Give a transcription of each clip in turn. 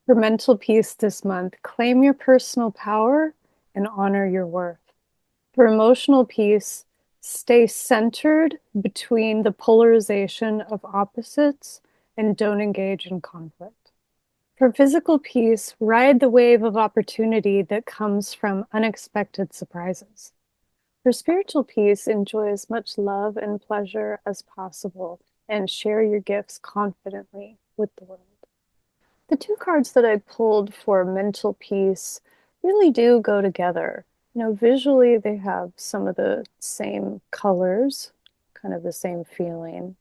For mental peace this month, claim your personal power and honor your worth. For emotional peace, stay centered between the polarization of opposites and don't engage in conflict. For physical peace, ride the wave of opportunity that comes from unexpected surprises. For spiritual peace, enjoy as much love and pleasure as possible and share your gifts confidently with the world. The two cards that I pulled for mental peace really do go together. Visually, they have some of the same colors, kind of the same feeling.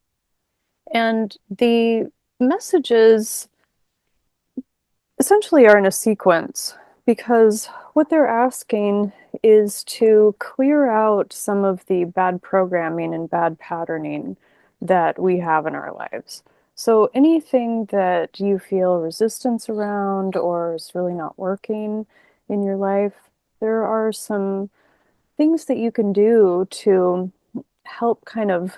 And the messages essentially are in a sequence because what they're asking is to clear out some of the bad programming and bad patterning that we have in our lives. So anything that you feel resistance around or is really not working in your life, there are some things that you can do to help kind of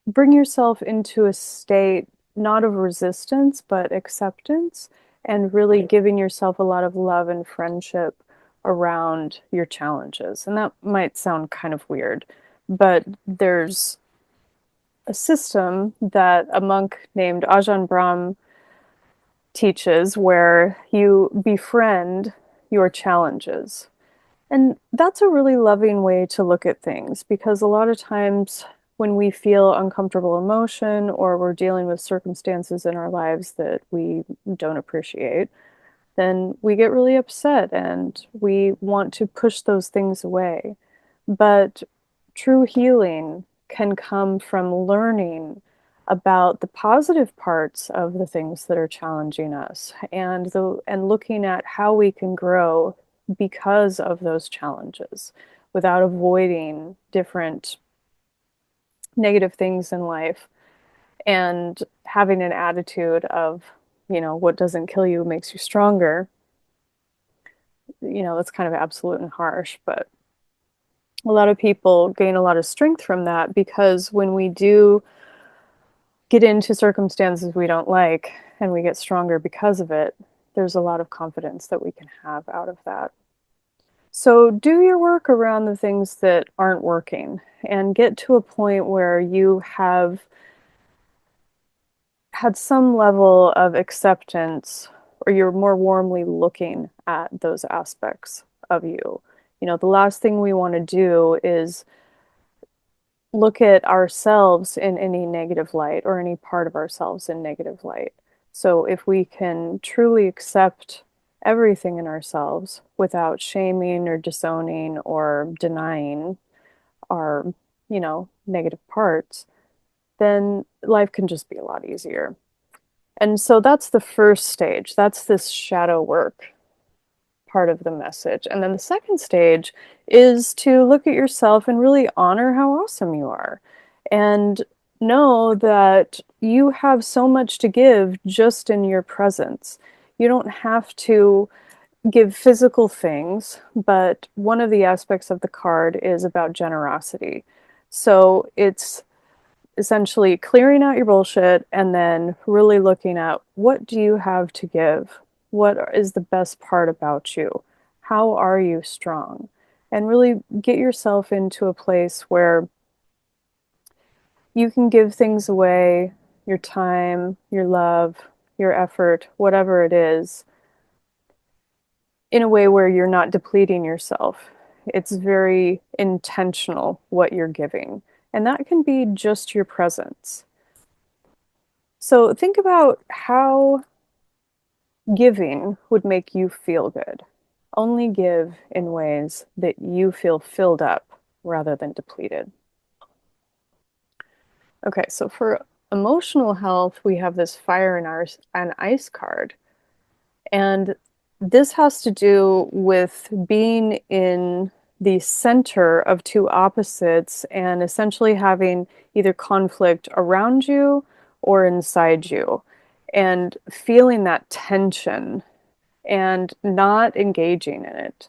bring yourself into a state not of resistance but acceptance and really giving yourself a lot of love and friendship around your challenges. And that might sound kind of weird, but there's a system that a monk named Ajahn Brahm teaches where you befriend your challenges. And that's a really loving way to look at things because a lot of times when we feel uncomfortable emotion or we're dealing with circumstances in our lives that we don't appreciate, then we get really upset and we want to push those things away. But true healing can come from learning about the positive parts of the things that are challenging us and looking at how we can grow because of those challenges without avoiding different negative things in life and having an attitude of, what doesn't kill you makes you stronger. That's kind of absolute and harsh, but a lot of people gain a lot of strength from that because when we do get into circumstances we don't like and we get stronger because of it, there's a lot of confidence that we can have out of that. So do your work around the things that aren't working and get to a point where you have had some level of acceptance or you're more warmly looking at those aspects of you. The last thing we want to do is look at ourselves in any negative light or any part of ourselves in negative light. So if we can truly accept everything in ourselves without shaming or disowning or denying our, negative parts, then life can just be a lot easier. And so that's the first stage. That's this shadow work part of the message. And then the second stage is to look at yourself and really honor how awesome you are and know that you have so much to give just in your presence. You don't have to give physical things, but one of the aspects of the card is about generosity. So it's essentially clearing out your bullshit and then really looking at what do you have to give? What is the best part about you? How are you strong? And really get yourself into a place where you can give things away, your time, your love, your effort, whatever it is, in a way where you're not depleting yourself. It's very intentional what you're giving. And that can be just your presence. So think about how giving would make you feel good. Only give in ways that you feel filled up rather than depleted. Okay, so for emotional health, we have this fire and ice card. And this has to do with being in the center of two opposites and essentially having either conflict around you or inside you and feeling that tension and not engaging in it.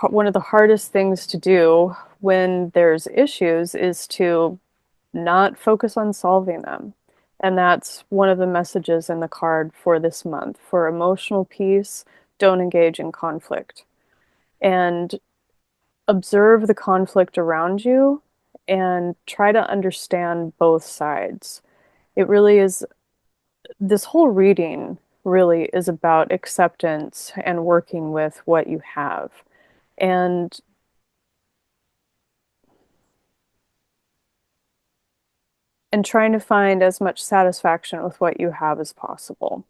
One of the hardest things to do when there's issues is to not focus on solving them And that's one of the messages in the card for this month. For emotional peace, don't engage in conflict. And observe the conflict around you and try to understand both sides. It really is, this whole reading really is about acceptance and working with what you have. And trying to find as much satisfaction with what you have as possible.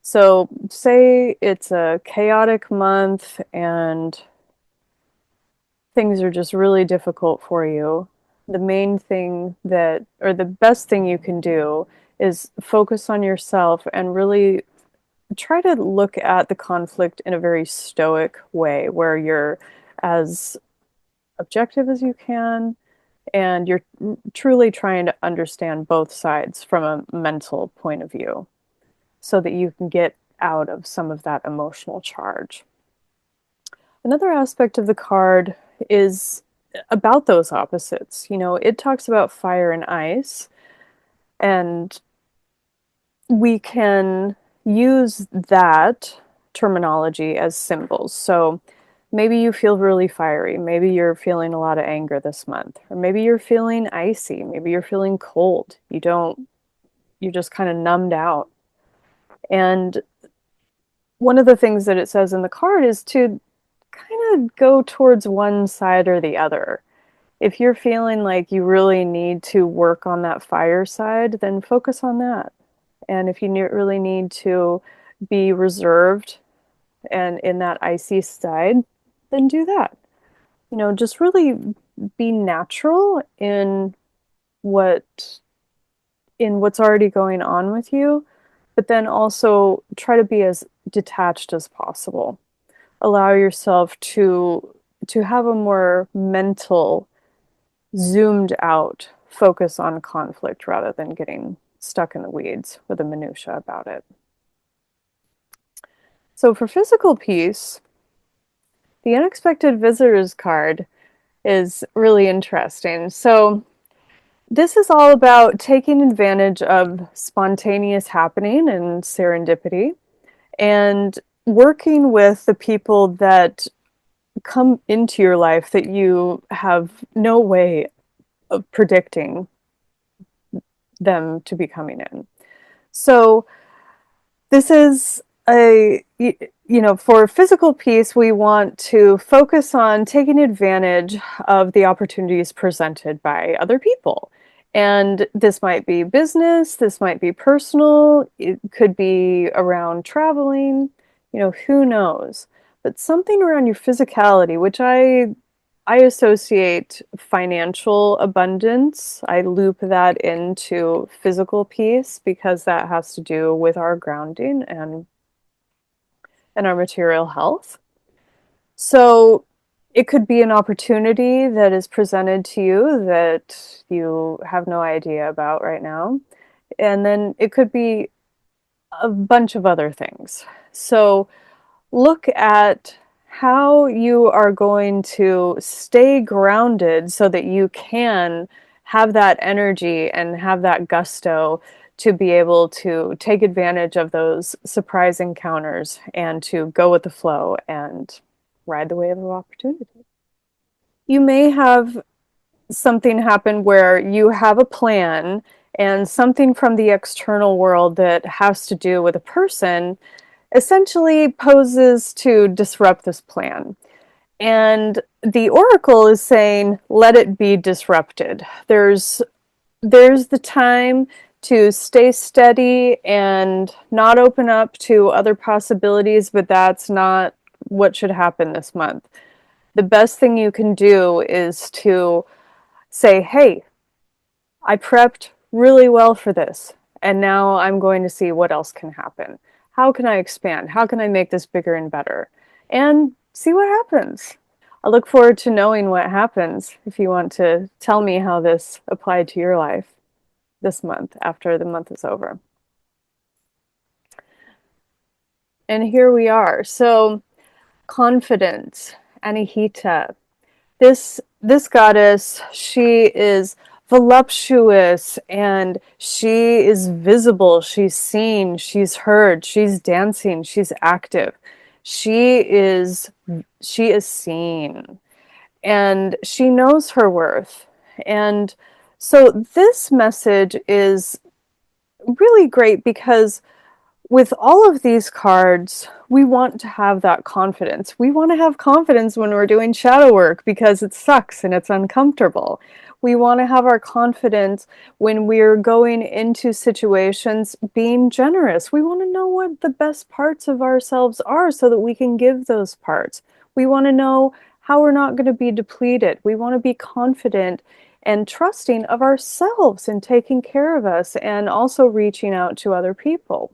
So, say it's a chaotic month and things are just really difficult for you. The main thing that, or the best thing you can do is focus on yourself and really try to look at the conflict in a very stoic way where you're as objective as you can and you're truly trying to understand both sides from a mental point of view so that you can get out of some of that emotional charge. Another aspect of the card is about those opposites. You know, it talks about fire and ice, and we can use that terminology as symbols. So maybe you feel really fiery. Maybe you're feeling a lot of anger this month. Or maybe you're feeling icy. Maybe you're feeling cold. You're just kind of numbed out. And one of the things that it says in the card is to kind of go towards one side or the other. If you're feeling like you really need to work on that fire side, then focus on that. And if you really need to be reserved and in that icy side, then do that. You know, just really be natural what in what's already going on with you, but then also try to be as detached as possible. Allow yourself to have a more mental, zoomed out focus on conflict rather than getting stuck in the weeds with the minutia about it. So for physical peace, the unexpected visitors card is really interesting. So this is all about taking advantage of spontaneous happening and serendipity and working with the people that come into your life that you have no way of predicting them to be coming in. So this is for physical peace, we want to focus on taking advantage of the opportunities presented by other people. And this might be business, this might be personal, it could be around traveling, who knows. But something around your physicality, which I associate financial abundance. I loop that into physical peace because that has to do with our grounding and our material health. So it could be an opportunity that is presented to you that you have no idea about right now. And then it could be a bunch of other things. So look at how you are going to stay grounded so that you can have that energy and have that gusto to be able to take advantage of those surprise encounters and to go with the flow and ride the wave of opportunity. You may have something happen where you have a plan and something from the external world that has to do with a person essentially poses to disrupt this plan. And the oracle is saying, let it be disrupted. There's the time to stay steady and not open up to other possibilities, but that's not what should happen this month. The best thing you can do is to say, hey, I prepped really well for this, and now I'm going to see what else can happen. How can I expand? How can I make this bigger and better? And see what happens. I look forward to knowing what happens if you want to tell me how this applied to your life this month after the month is over. And here we are. So, confidence, Anahita. This goddess, she is voluptuous, and she is visible, she's seen, she's heard, she's dancing, she's active. She is she is seen, and she knows her worth. And so this message is really great because with all of these cards, we want to have that confidence. We want to have confidence when we're doing shadow work because it sucks and it's uncomfortable. We want to have our confidence when we're going into situations being generous. We want to know what the best parts of ourselves are so that we can give those parts. We want to know how we're not going to be depleted. We want to be confident and trusting of ourselves and taking care of us and also reaching out to other people.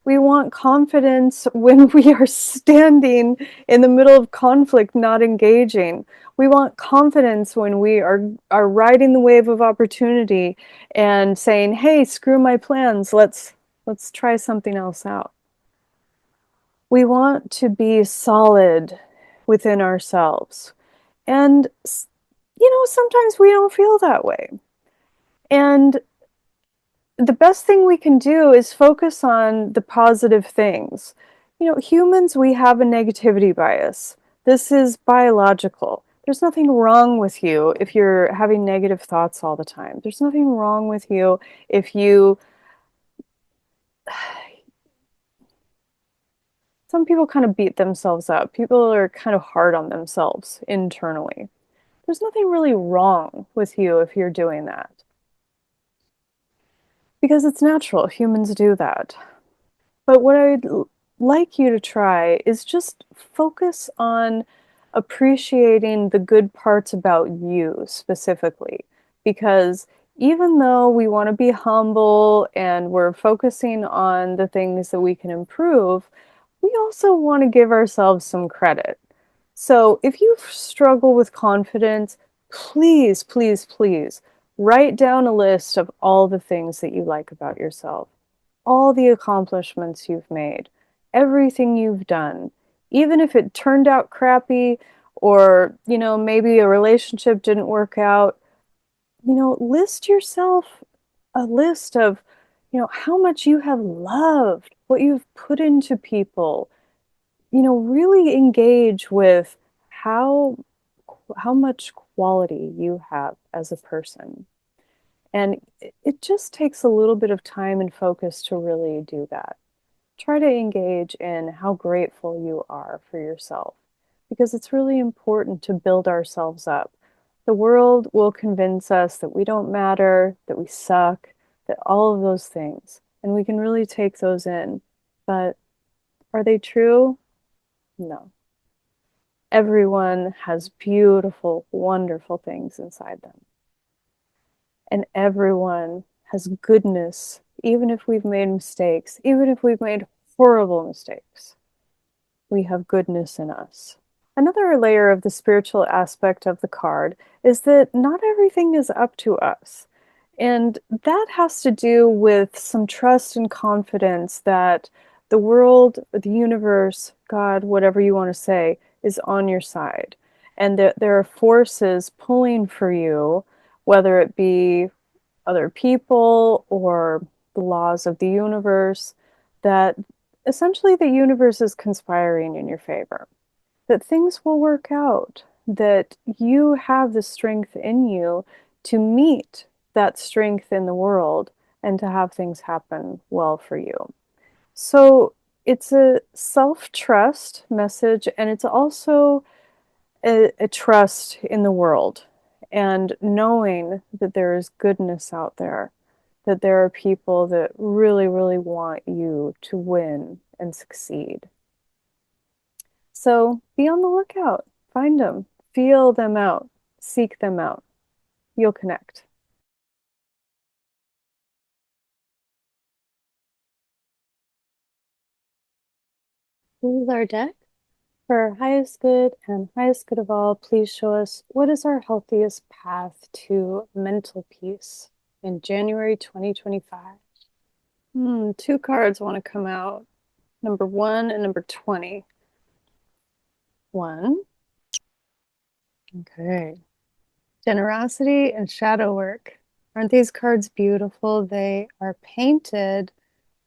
We want confidence when we are standing in the middle of conflict, not engaging. We want confidence when we are riding the wave of opportunity and saying, "Hey, screw my plans. Let's try something else out." We want to be solid within ourselves. And sometimes we don't feel that way. And the best thing we can do is focus on the positive things. Humans, we have a negativity bias. This is biological. There's nothing wrong with you if you're having negative thoughts all the time. There's nothing wrong with you if you. Some people kind of beat themselves up. People are kind of hard on themselves internally. There's nothing really wrong with you if you're doing that. Because it's natural. Humans do that. But what I'd like you to try is just focus on appreciating the good parts about you specifically. Because even though we want to be humble and we're focusing on the things that we can improve, we also want to give ourselves some credit. So if you struggle with confidence, please, please, please write down a list of all the things that you like about yourself, all the accomplishments you've made, everything you've done, even if it turned out crappy or, maybe a relationship didn't work out, list yourself a list of, how much you have loved, what you've put into people, really engage with how how much quality you have as a person. And it just takes a little bit of time and focus to really do that. Try to engage in how grateful you are for yourself because it's really important to build ourselves up. The world will convince us that we don't matter, that we suck, that all of those things. And we can really take those in. But are they true? No. Everyone has beautiful, wonderful things inside them. And everyone has goodness, even if we've made mistakes, even if we've made horrible mistakes. We have goodness in us. Another layer of the spiritual aspect of the card is that not everything is up to us. And that has to do with some trust and confidence that the world, the universe, God, whatever you want to say, is on your side. And that there are forces pulling for you, whether it be other people or the laws of the universe, that essentially the universe is conspiring in your favor, that things will work out, that you have the strength in you to meet that strength in the world and to have things happen well for you. So it's a self-trust message, and it's also a trust in the world and knowing that there is goodness out there, that there are people that really, really want you to win and succeed. So be on the lookout, find them, feel them out, seek them out. You'll connect. This is our deck. For our highest good and highest good of all, please show us what is our healthiest path to mental peace in January 2025. Two cards want to come out. Number 1 and number 20. 1. Okay. Generosity and shadow work. Aren't these cards beautiful? They are painted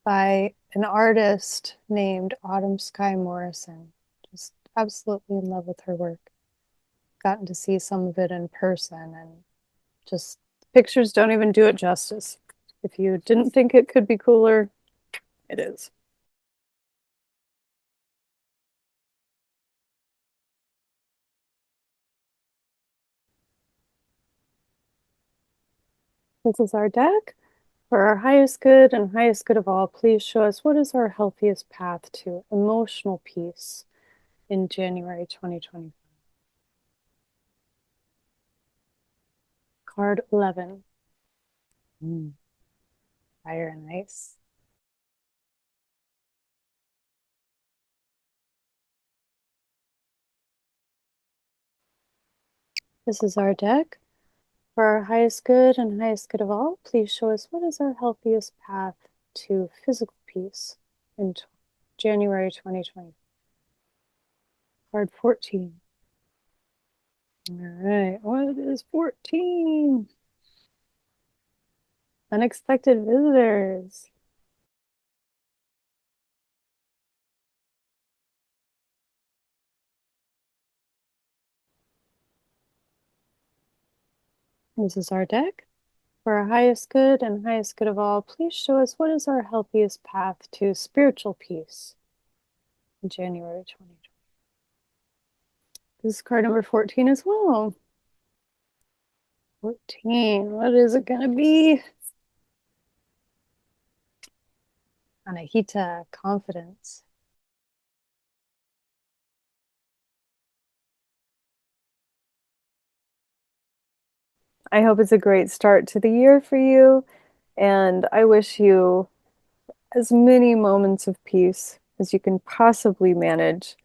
by an artist named Skye Morrison. Just absolutely in love with her work. Gotten to see some of it in person, and just pictures don't even do it justice. If you didn't think it could be cooler, it is. This is our deck. For our highest good and highest good of all, please show us what is our healthiest path to emotional peace in January 2020. Card 11. Fire and ice. This is our deck. For our highest good and highest good of all, please show us what is our healthiest path to physical peace in January 2020. Card 14. All right, what is 14? Unexpected visitors. This is our deck. For our highest good and highest good of all, please show us what is our healthiest path to spiritual peace in January 2020. This is card number 14 as well. 14, what is it going to be? Anahita, confidence. I hope it's a great start to the year for you, and I wish you as many moments of peace as you can possibly manage,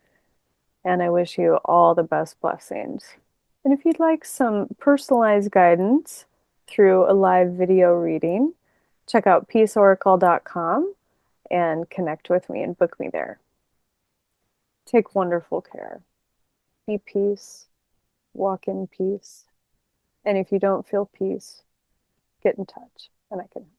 and I wish you all the best blessings. And if you'd like some personalized guidance through a live video reading, check out peaceoracle.com and connect with me and book me there. Take wonderful care. Be peace, walk in peace. And if you don't feel peace, get in touch and I can help.